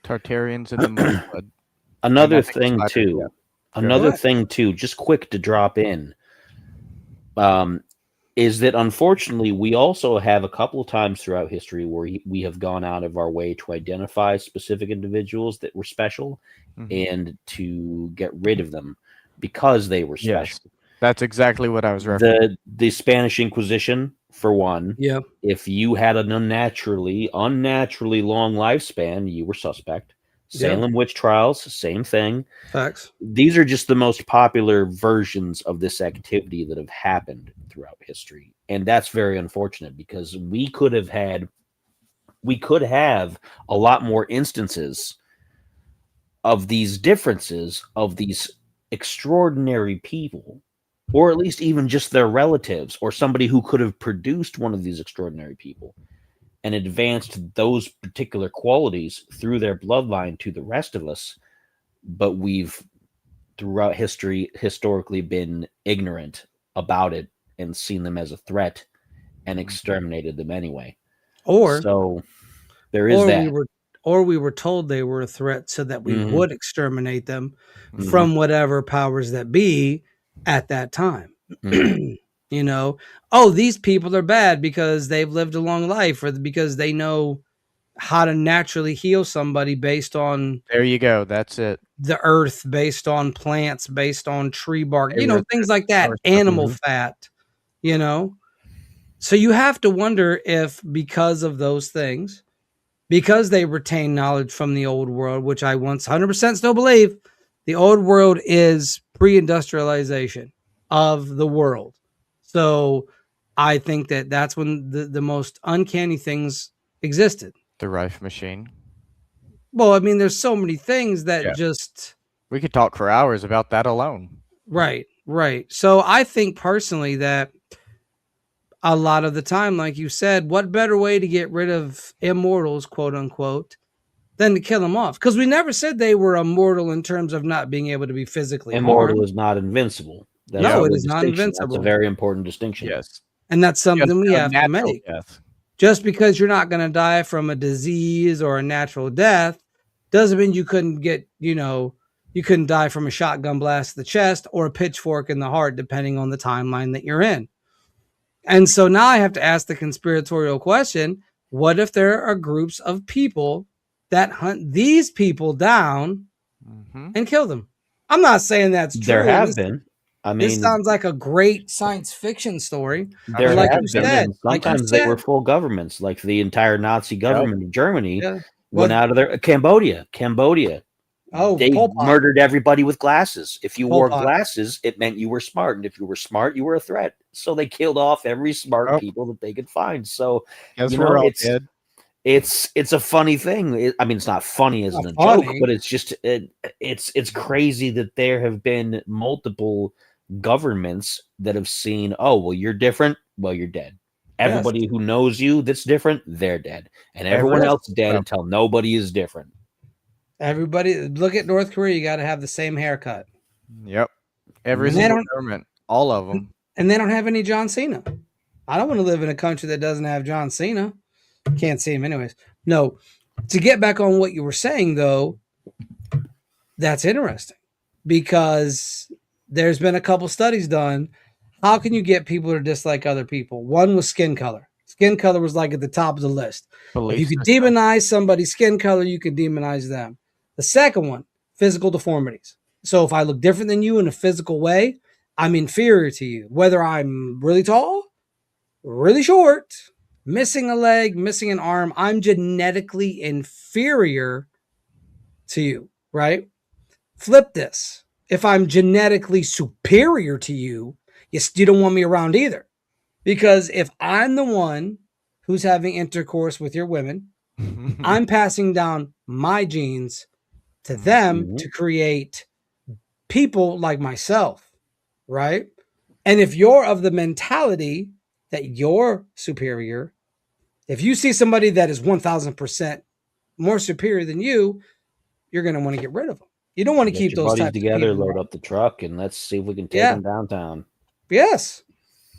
Tartarians in the mudblood. Another thing too, just quick to drop in, is that unfortunately we also have a couple of times throughout history where we have gone out of our way to identify specific individuals that were special and to get rid of them because they were special. Yes, that's exactly what I was referencing. The Spanish Inquisition, for one. Yeah. If you had an unnaturally long lifespan, you were suspect. Salem witch trials, same thing. Facts. These are just the most popular versions of this activity that have happened throughout history. And that's very unfortunate, because we could have a lot more instances of these differences, of these extraordinary people, or at least even just their relatives, or somebody who could have produced one of these extraordinary people and advanced those particular qualities through their bloodline to the rest of us. But we've, throughout history, historically been ignorant about it and seen them as a threat and exterminated them anyway. So there is that. We were told they were a threat so that we would exterminate them from whatever powers that be at that time. You know, these people are bad because they've lived a long life, or because they know how to naturally heal somebody based on, there you go, that's it, the earth, based on plants, based on tree bark, things like that, animal fat, so you have to wonder if, because of those things, because they retain knowledge from the old world, which I 100% still believe the old world is pre-industrialization of the world. So I think that's when the most uncanny things existed. The Rife machine. Well, I mean, there's so many things that just... We could talk for hours about that alone. Right. So I think personally that a lot of the time, like you said, what better way to get rid of immortals, quote unquote, than to kill them off? Because we never said they were immortal in terms of not being able to be physically immortal harmed. Is not invincible. No, it is not invincible. That's a very important distinction. Yes. And that's something we have to make. Death. Just because you're not going to die from a disease or a natural death doesn't mean you couldn't get, you couldn't die from a shotgun blast to the chest or a pitchfork in the heart, depending on the timeline that you're in. And so now I have to ask the conspiratorial question: what if there are groups of people that hunt these people down and kill them? I'm not saying that's true. There have been. I mean, this sounds like a great science fiction story. There have been. Sometimes they were full governments, like the entire Nazi government of Germany went out of there. Cambodia. They murdered everybody with glasses. If you wore glasses, it meant you were smart, and if you were smart, you were a threat. So they killed off every smart people that they could find. So it's a funny thing. I mean, it's not funny as a joke, but it's just it's crazy that there have been multiple governments that have seen, you're different, you're dead. Everybody who knows you that's different, they're dead, and everyone else is dead until nobody is different. Everybody, look at North Korea. You got to have the same haircut. Yep, every single government, all of them, and they don't have any John Cena. I don't want to live in a country that doesn't have John Cena. Can't see him anyways. No, to get back on what you were saying though, that's interesting, because there's been a couple studies done How can you get people to dislike other people? One was skin color. Skin color was like at the top of the list. If you Belief could system. demonize somebody's skin color, you could demonize them. The second one, physical deformities. So if I look different than you in a physical way, I'm inferior to you. Whether I'm really tall, really short, missing a leg, missing an arm, I'm genetically inferior to you, right? Flip this. If I'm genetically superior to you, you don't want me around either. Because if I'm the one who's having intercourse with your women, I'm passing down my genes to them to create people like myself, right? And if you're of the mentality that you're superior, if you see somebody that is 1000% more superior than you, you're going to want to get rid of them. You don't want to Get keep your those buddies types together, of people load around. up the truck, and let's see if we can take Yeah. them downtown. Yes.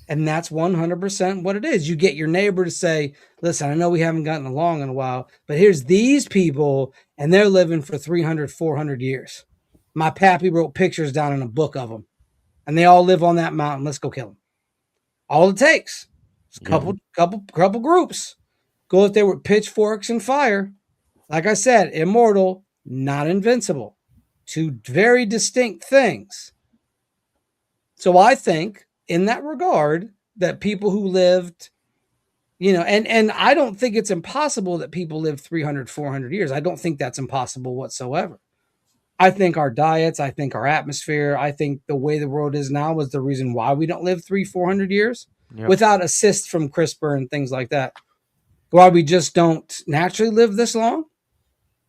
And that's 100% what it is. You get your neighbor to say, listen, I know we haven't gotten along in a while, but here's these people, and they're living for 300, 400 years. My pappy wrote pictures down in a book of them, and they all live on that mountain. Let's go kill them. All it takes is a couple groups. Go out there with pitchforks and fire. Like I said, immortal, not invincible. Two very distinct things. So I think in that regard that people who lived, and I don't think it's impossible that people live 300, 400 years. I don't think that's impossible whatsoever. I think our diets, I think our atmosphere, I think the way the world is now is the reason why we don't live 300-400 years without assist from CRISPR and things like that. Why we just don't naturally live this long.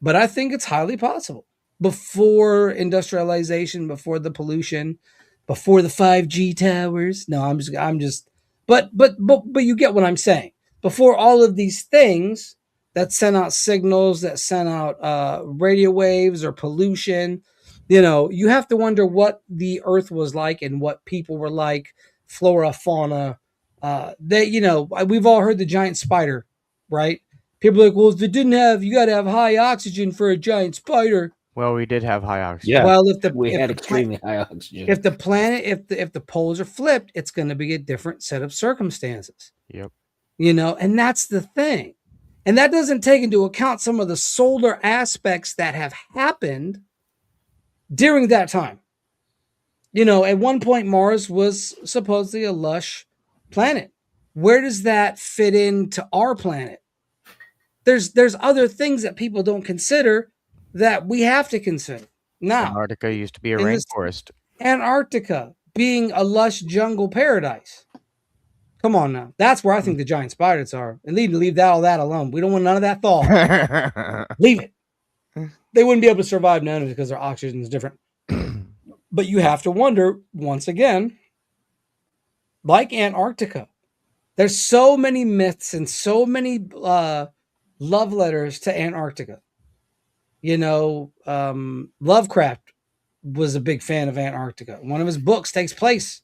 But I think it's highly possible. Before industrialization, before the pollution, before the 5G towers. No, I'm just but you get what I'm saying. Before all of these things that sent out signals, that sent out radio waves or pollution, you have to wonder what the earth was like and what people were like, flora, fauna. We've all heard the giant spider, right? People are like, well, if it didn't have, you got to have high oxygen for a giant spider. Well, we did have high oxygen. Yeah. Well, We had extremely high oxygen. if the planet, if the poles are flipped, it's going to be a different set of circumstances. Yep. And that's the thing. And that doesn't take into account some of the solar aspects that have happened during that time. At one point, Mars was supposedly a lush planet. Where does that fit into our planet? There's other things that people don't consider that we have to consider. Now, Antarctica used to be a rainforest. Antarctica being a lush jungle paradise. Come on now. That's where I think the giant spiders are. And leave all that alone. We don't want none of that thought. Leave it. They wouldn't be able to survive none of it because their oxygen is different. But you have to wonder, once again, like Antarctica, there's so many myths and so many love letters to Antarctica. Lovecraft was a big fan of Antarctica. One of his books takes place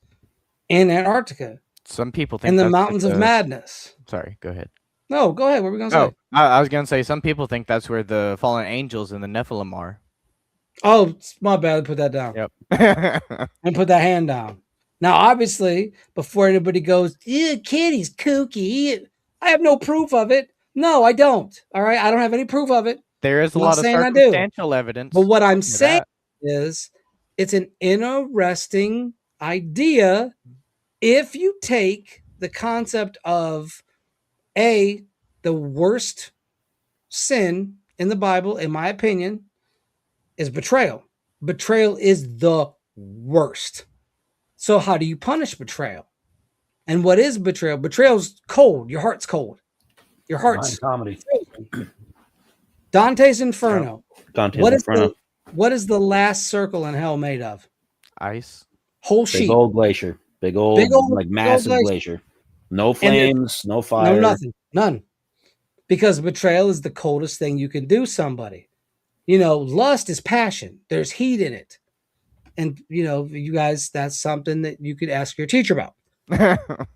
in Antarctica. Some people think in the that's Mountains of Madness. Sorry, go ahead. No, go ahead. What were we going to say? I was going to say some people think that's where the fallen angels and the Nephilim are. Oh, my bad. Put that down. Yep. And put that hand down. Now, obviously, before anybody goes, Kitty's kooky, I have no proof of it. No, I don't. All right? I don't have any proof of it. There is a lot of circumstantial evidence. But what I'm saying is it's an interesting idea if you take the concept of the worst sin in the Bible, in my opinion, is betrayal. Betrayal is the worst. So how do you punish betrayal? And what is betrayal? Betrayal's cold. Your heart's cold. Your heart's comedy. Dante's Inferno. Dante's Inferno. What is the last circle in hell made of? Ice. Whole sheet. Big old glacier. Big old massive glacier. No flames, no fire. No nothing. None. Because betrayal is the coldest thing you can do somebody. Lust is passion. There's heat in it. And, you guys, that's something that you could ask your teacher about.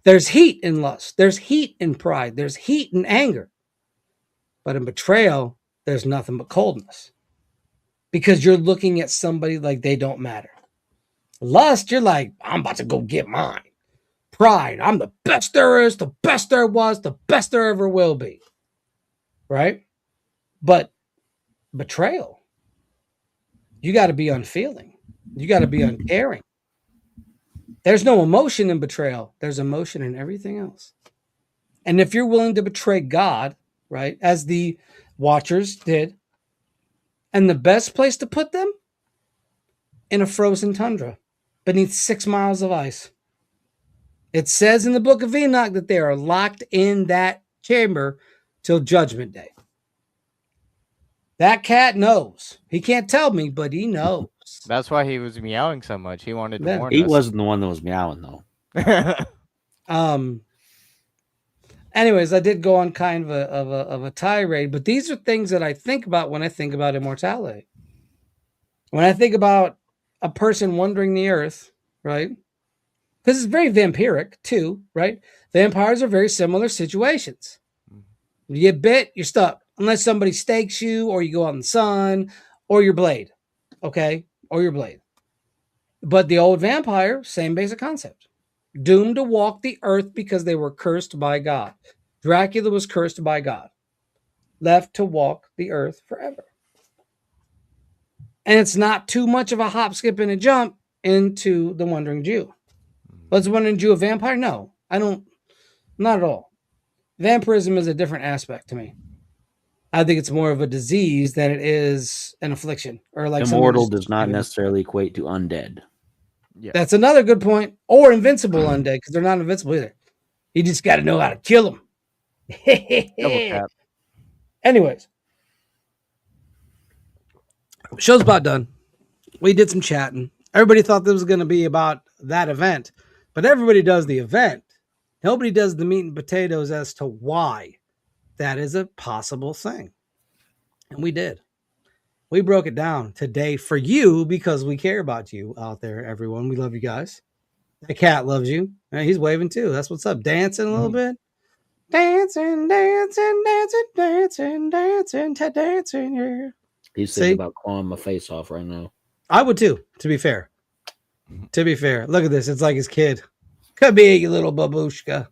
There's heat in lust. There's heat in pride. There's heat in anger. But in betrayal, there's nothing but coldness. Because you're looking at somebody like they don't matter. Lust, you're like, I'm about to go get mine. Pride. I'm the best there is, the best there was, the best there ever will be. Right? But betrayal, you got to be unfeeling. You got to be uncaring. There's no emotion in betrayal. There's emotion in everything else. And if you're willing to betray God, right, as the Watchers did, and the best place to put them? In a frozen tundra, beneath 6 miles of ice. It says in the book of Enoch that they are locked in that chamber till Judgment Day. That cat knows. He can't tell me, but he knows. That's why he was meowing so much. He wanted to Yeah. warn He us. wasn't the one that was meowing, though. Anyways, I did go on kind of a tirade, but these are things that I think about when I think about immortality. When I think about a person wandering the earth, right? Because it's very vampiric too, right? Vampires are very similar situations. You get bit, you're stuck. Unless somebody stakes you, or you go out in the sun, or your blade. Okay? Or your blade. But the old vampire, same basic concept. Doomed to walk the earth because they were cursed by God. Dracula was cursed by God. Left to walk the earth forever. And it's not too much of a hop, skip, and a jump into the Wandering Jew. Was the Wandering Jew a vampire? No, I don't. Not at all. Vampirism is a different aspect to me. I think it's more of a disease than it is an affliction. Or like immortal does not necessarily equate to undead. Yeah. That's another good point. Or invincible undead, because they're not invincible either. You just got to know how to kill them. Double tap. Anyways, show's about done. We did some chatting. Everybody thought this was going to be about that event, but everybody does the event. Nobody does the meat and potatoes as to why that is a possible thing. And we did. We broke it down today for you because we care about you out there, everyone. We love you guys. The cat loves you. He's waving too. That's what's up. Dancing a little bit. Dancing, dancing, dancing, dancing, dancing, dancing, yeah. He's thinking about clawing my face off right now. I would too, to be fair. To be fair. Look at this. It's like his kid. Could be you little babushka.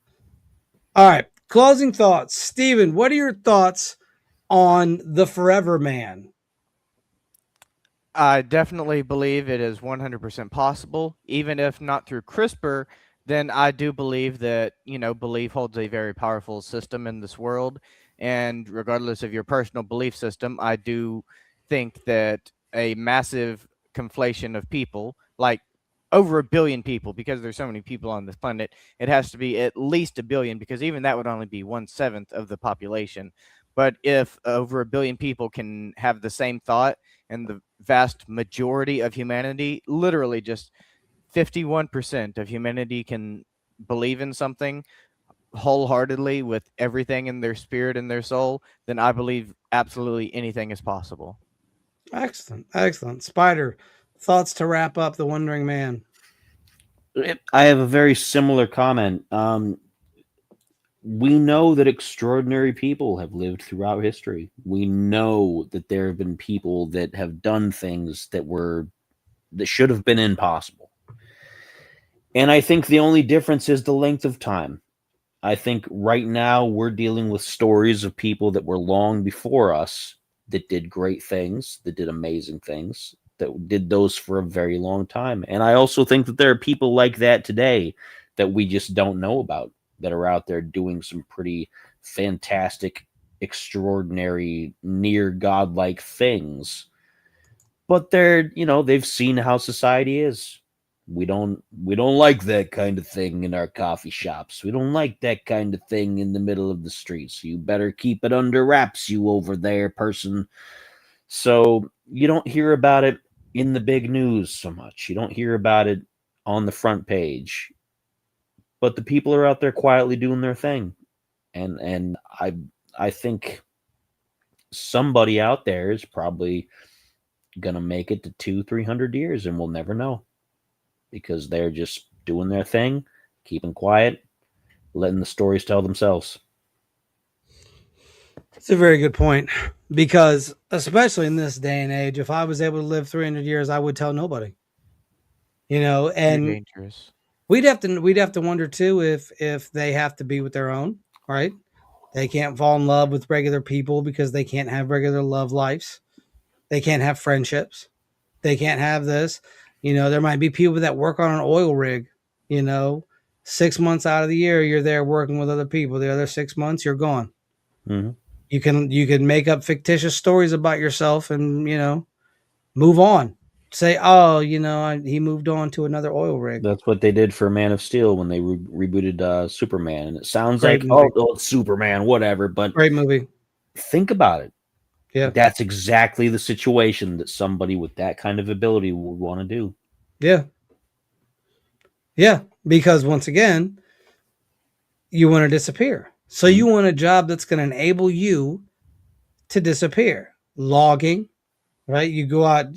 All right. Closing thoughts. Steven, what are your thoughts on the Forever Man? I definitely believe it is 100% possible, even if not through CRISPR. Then I do believe that, belief holds a very powerful system in this world. And regardless of your personal belief system, I do think that a massive conflation of people, like over 1 billion people, because there's so many people on this planet, it has to be at least 1 billion, because even that would only be 1/7 of the population. But if over 1 billion people can have the same thought, and the vast majority of humanity, literally just 51% of humanity can believe in something wholeheartedly with everything in their spirit and their soul, then I believe absolutely anything is possible. Excellent. Excellent. Spider, thoughts to wrap up the Wandering Man? I have a very similar comment. We know that extraordinary people have lived throughout history. We know that there have been people that have done things that should have been impossible. And I think the only difference is the length of time. I think right now we're dealing with stories of people that were long before us that did great things, that did amazing things, that did those for a very long time. And I also think that there are people like that today that we just don't know about, that are out there doing some pretty fantastic, extraordinary, near godlike things. But they've seen how society is. We don't like that kind of thing in our coffee shops. We don't like that kind of thing in the middle of the streets. You better keep it under wraps, you over there person. So you don't hear about it in the big news so much. You don't hear about it on the front page. But the people are out there quietly doing their thing. And I think somebody out there is probably going to make it to 200-300 years, and we'll never know. Because they're just doing their thing, keeping quiet, letting the stories tell themselves. It's a very good point. Because especially in this day and age, if I was able to live 300 years, I would tell nobody. And dangerous. We'd have to wonder too if they have to be with their own, right? They can't fall in love with regular people because they can't have regular love lives. They can't have friendships. They can't have this. There might be people that work on an oil rig, you know, 6 months out of the year, you're there working with other people. The other 6 months, you're gone. Mm-hmm. You can make up fictitious stories about yourself and, move on. Say, oh, he moved on to another oil rig. That's what they did for Man of Steel when they rebooted Superman. And it sounds Great like, movie. oh, it's Superman, whatever. But Great movie. think about it. Yeah. That's exactly the situation that somebody with that kind of ability would want to do. Yeah. Yeah. Because once again, you want to disappear. So you want a job that's going to enable you to disappear. Logging, right? You go out.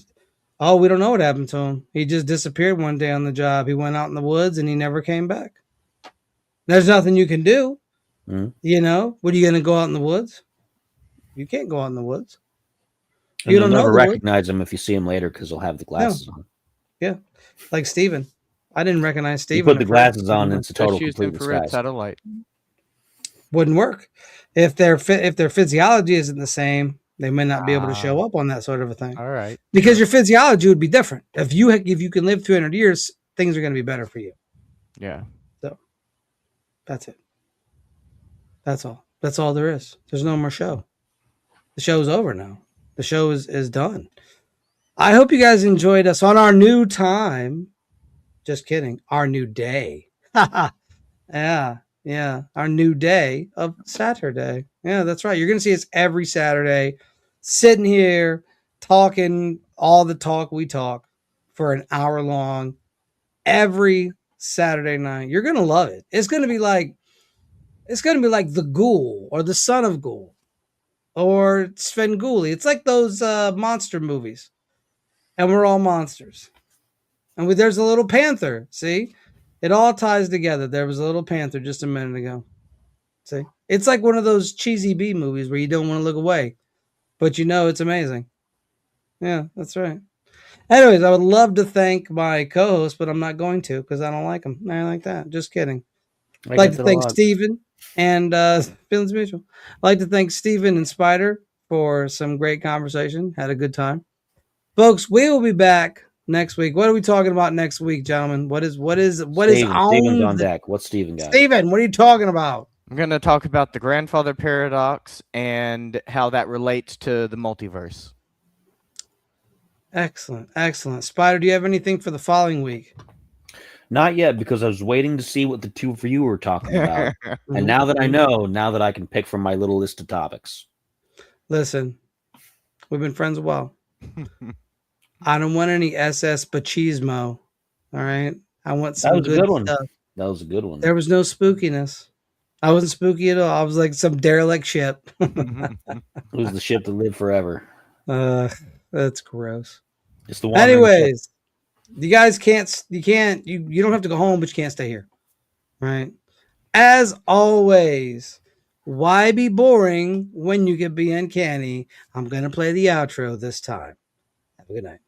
Oh, we don't know what happened to him. He just disappeared one day on the job. He went out in the woods and he never came back. There's nothing you can do. Mm-hmm. What are you going to go out in the woods? You can't go out in the woods. And You you'll don't never know the recognize him if you see him later because he'll have the glasses on. Yeah. Like Steven. I didn't recognize Steven. You put the glasses on and it's a total Just use complete infrared disguise. satellite. Wouldn't work. If their physiology isn't the same, they may not be able to show up on that sort of a thing. All right. Because your physiology would be different. If you can live 300 years, things are going to be better for you. Yeah. So that's it. That's all. That's all there is. There's no more show. The show's over now. The show is done. I hope you guys enjoyed us on our new time. Just kidding. Our new day. Yeah. Yeah. Our new day of Saturday. Yeah, that's right. You're going to see us every Saturday sitting here talking all the talk we talk for an hour long every Saturday night. You're going to love it. It's going to be like the Ghoul or the Son of Ghoul or Svengoolie. It's like those monster movies. And we're all monsters. And there's a little panther. See? It all ties together. There was a little panther just a minute ago. See? It's like one of those cheesy B movies where you don't want to look away. But it's amazing. Yeah, that's right. Anyways, I would love to thank my co-host, but I'm not going to because I don't like him. I like that. Just kidding. I'd like to thank Steven and Feelings Mutual. I'd like to thank Steven and Spider for some great conversation. Had a good time. Folks, we will be back next week. What are we talking about next week, gentlemen? What is Steven's on deck. What's Steven got? Steven, what are you talking about? I'm going to talk about the grandfather paradox and how that relates to the multiverse. Excellent. Excellent. Spider, do you have anything for the following week? Not yet, because I was waiting to see what the two of you were talking about. And now that I know, now that I can pick from my little list of topics. Listen, we've been friends a while. I don't want any SS Machismo. All right. I want some good one. stuff. That was a good one. There was no spookiness. I wasn't spooky at all. I was like some derelict ship. It was the ship that lived forever. That's gross. It's the one. Anyways, you guys you don't have to go home, but you can't stay here. Right? As always, why be boring when you can be uncanny? I'm going to play the outro this time. Have a good night.